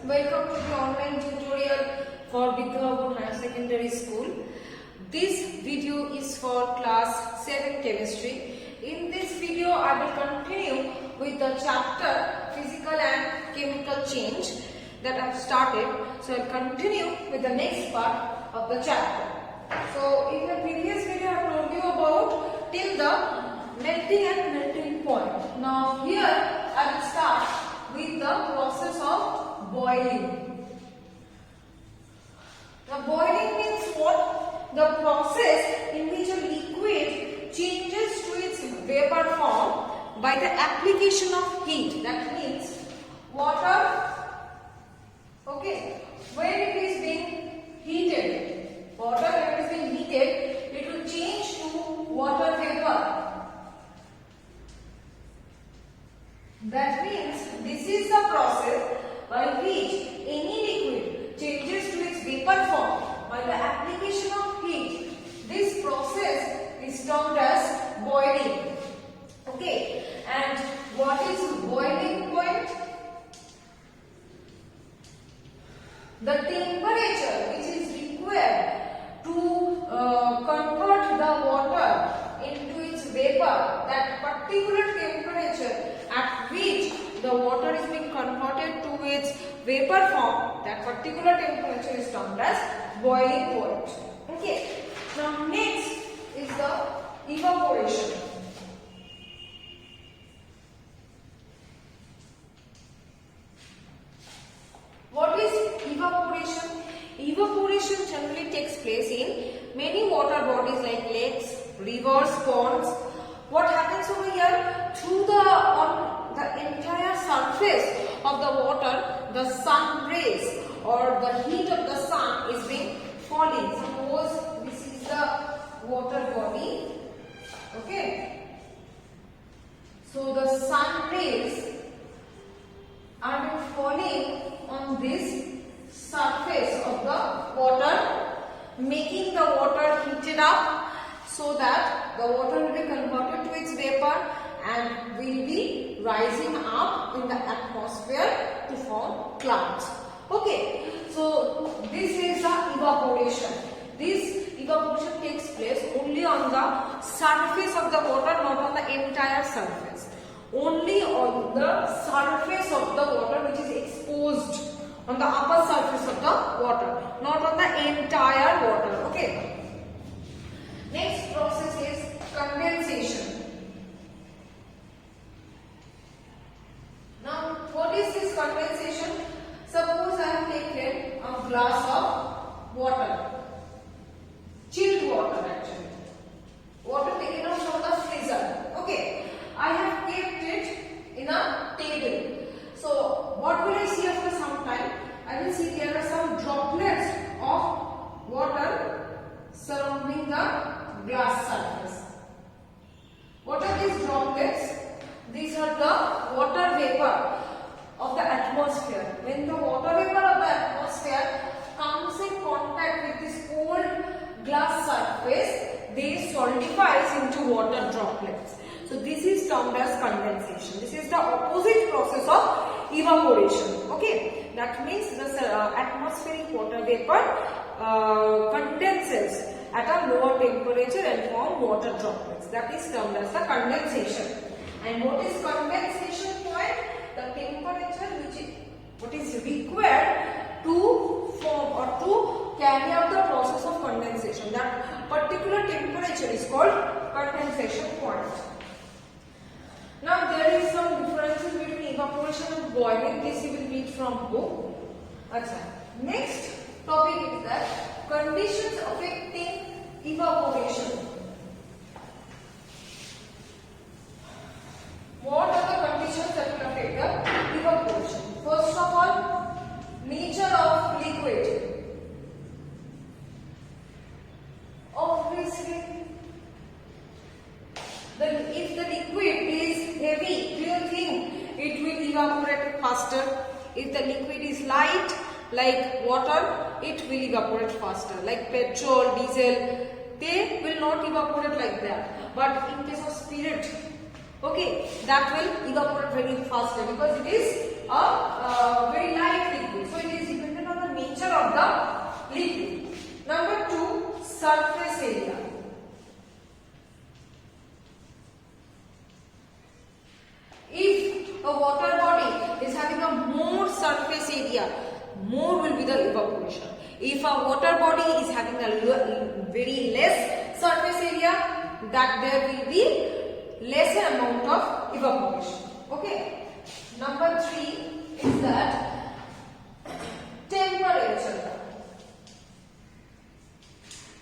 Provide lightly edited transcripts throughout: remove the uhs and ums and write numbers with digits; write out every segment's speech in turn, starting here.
welcome to the online tutorial for Bidyavan Higher Secondary School. This video is for class 7 chemistry. In this video I will continue with the chapter physical and chemical change that I have started. So I will continue with the next part of the chapter. So in the previous video I told you about till the melting and melting point. Now here I will start with the process of boiling. Now boiling means what? The process in which a liquid changes to its vapor form by the application of heat. That means water, okay, when it is being heated, water when it is being heated, it will change to water vapor. That means this is the process by which any liquid changes to its vapor form by the application of heat. This process is termed as boiling. Okay, and what is boiling point? The temperature which is required to convert the water into its vapor, that particular temperature at which the water is being converted to its vapor form, that particular temperature is termed as boiling point. Okay. Now next is the evaporation. What is evaporation? Evaporation generally takes place in many water bodies like lakes, rivers, ponds. What happens over here? Through on the entire surface of the water, the sun rays or the heat of the sun is being falling. Suppose this is the water body. Okay. So the sun rays are being falling on this surface of the water, making the water heated up so that the water will be converted to its vapor and will be rising up in the atmosphere to form clouds. Okay, so this is the evaporation. This evaporation takes place only on the surface of the water, not on the entire surface. Only on the surface of the water which is exposed on the upper surface of the water, not on the entire water. Okay. Next process is condensation. Now, what is this condensation? Suppose I have taken a glass of water, chilled water actually, water taken out from the freezer. Okay, I have kept it in a table. So, what will I see after some time? I will see there are some droplets of water surrounding the glass surface. What are these droplets? These are the water vapor of the atmosphere. When the water vapor of the atmosphere comes in contact with this cold glass surface, they solidifies into water droplets. So this is termed as condensation. This is the opposite process of evaporation. Okay, that means the atmospheric water vapor condenses at a lower temperature and form water droplets. That is termed as the condensation. And what is condensation point? The temperature what is required to form or to carry out the process of condensation. That particular temperature is called condensation point. Now there is some differences between evaporation and boiling. This you will read from book. Next topic is that conditions affecting evaporation. What are the conditions that will affect the evaporation? First of all, nature of liquid. Obviously, if the liquid is heavy, do you think it will evaporate faster? If the liquid is light, like water, it will evaporate faster. Like petrol, diesel, they will not evaporate like that. But in case of spirit, okay, that will evaporate very faster because it is a very light liquid. So surface area, more will be the evaporation. If a water body is having a very less surface area, that there will be lesser amount of evaporation. Okay. Number 3 is that temperature.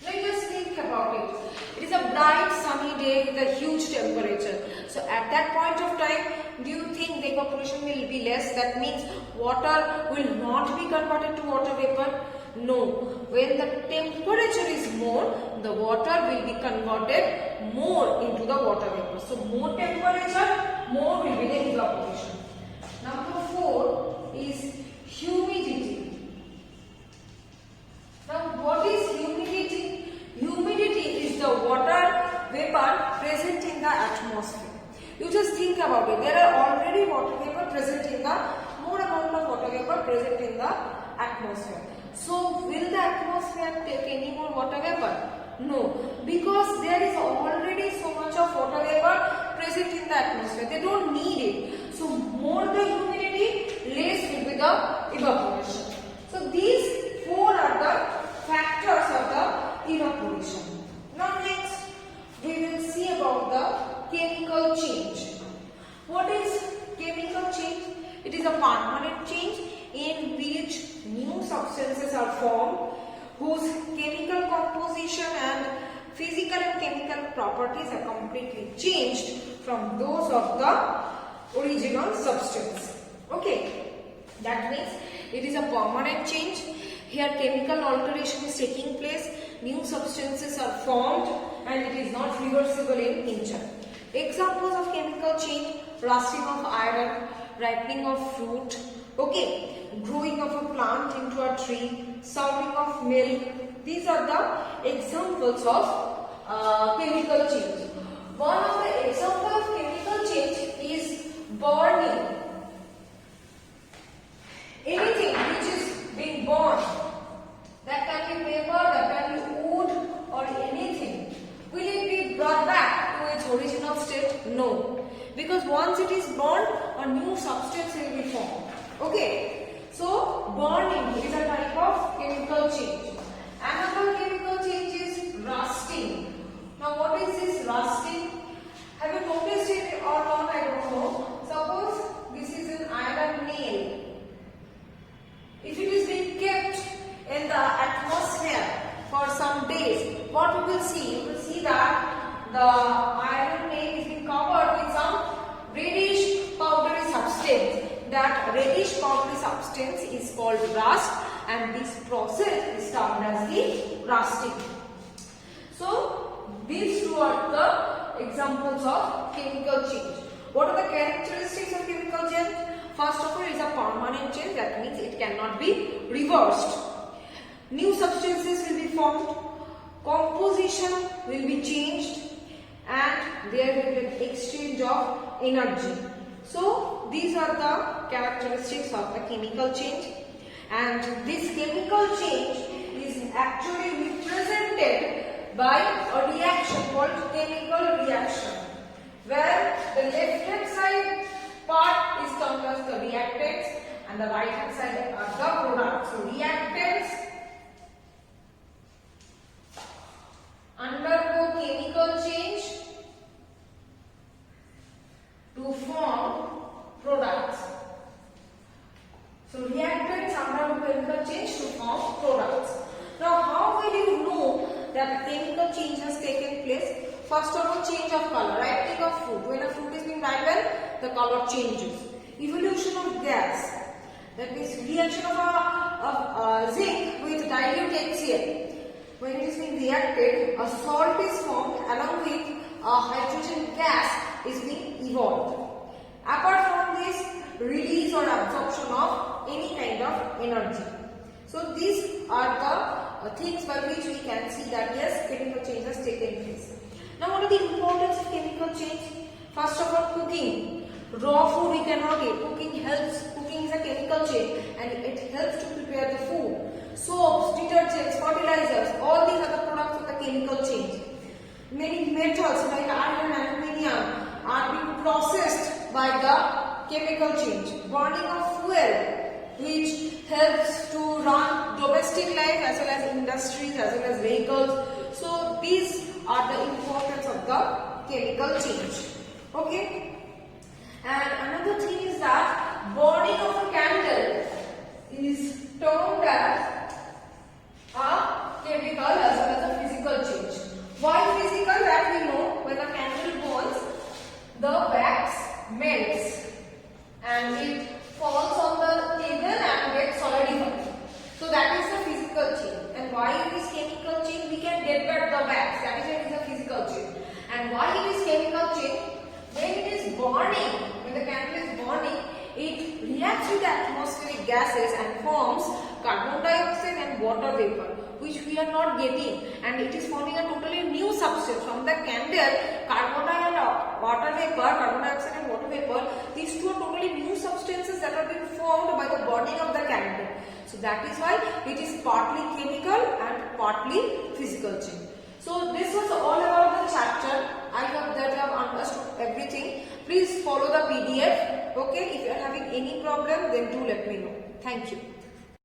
Let us think about it. It is a bright sunny day with a huge temperature. So at that point of time, do you think the evaporation will be less? That means water will not be converted to water vapor? No. When the temperature is more, the water will be converted more into the water vapor. So more temperature, more will be the evaporation. Number 4 is humidity. Now what is humidity? Humidity is the water vapor present in the atmosphere. You just think about it. There are already water vapor present in the, more amount of water vapor present in the atmosphere. So will the atmosphere take any more water vapor? No, because there is already so much of water vapor present in the atmosphere. They don't need it. So more the humidity, less will be the evaporation. So these 4 are the factors of the evaporation. Now next, we will see about the chemical change. What is chemical change? It is a permanent change in which new substances are formed whose chemical composition and physical and chemical properties are completely changed from those of the original substance. Okay, that means it is a permanent change. Here chemical alteration is taking place, new substances are formed and it is not reversible in nature. Examples of chemical change: rusting of iron, ripening of fruit, okay, growing of a plant into a tree, souring of milk. These are the examples of chemical change. One of the examples of chemical change is burning. Anything which is being burned, that can be paper, that can be wood or anything, will it be brought back to its original state? No, because once it is burned, a new substance will be formed. Okay, so burning is a type of chemical change. Another chemical change is rusting. Now what is this rusting? Have you noticed it or not? I don't know. Suppose this is an iron nail. If it is being kept in the atmosphere for some days, what we will see? You will see that the iron nail is being covered with some reddish powdery substance. That reddish powdery substance is called rust, and this process is termed as the rusting. So these 2 are the examples of chemical change. What are the characteristics of chemical change? First of all, it is a permanent change. That means it cannot be reversed. New substances will be formed, composition will be changed, and there will be an exchange of energy. So these are the characteristics of the chemical change, and this chemical change is actually represented by a reaction called chemical reaction, where the left hand side part is termed as the reactants and the right hand side are the products. So reactants undergo chemical change to form products. So reactants undergo chemical change to form products. Now how will you know that chemical change has taken place? First of all, change of color, ripening of fruit. When a fruit is being ripened, the color changes. Evolution of gas, that means reaction of zinc with dilute HCl. When it is being reacted, a salt is formed along with a hydrogen gas is being evolved. Apart from this, release or absorption of any kind of energy. So these are the things by which we can see that yes, chemical change has taken place. Now what are the importance of chemical change? First of all, cooking. Raw food we cannot eat. Cooking helps. Cooking is a chemical change and it helps to prepare the food. Soaps, detergents, fertilizers, all these are the products of the chemical change. Many metals like iron and aluminium are being processed by the chemical change. Burning of fuel which helps to run domestic life as well as industries as well as vehicles. So these are the importance of the chemical change. Okay. And another thing is that burning of a candle is termed as a chemical as well as a physical change. Why physical? That we know, when a candle burns, the wax melts and it falls on the table and gets solidified. So that is the physical change. And why it is chemical change? We can get back the wax. That is why it is a physical change. And why it is chemical change? When it is burning, when the candle is burning, it reacts with the atmospheric gases and forms carbon dioxide and water vapor, which we are not getting, and it is forming a totally new substance from the candle. Carbon dioxide and water vapor, carbon dioxide and water vapor, these two are totally new substances that are being formed by the burning of the candle. So that is why it is partly chemical and partly physical change. So this was all about the chapter. I hope that you have understood everything. Please follow the PDF. Okay, if you are having any problem, then do let me know. Thank you.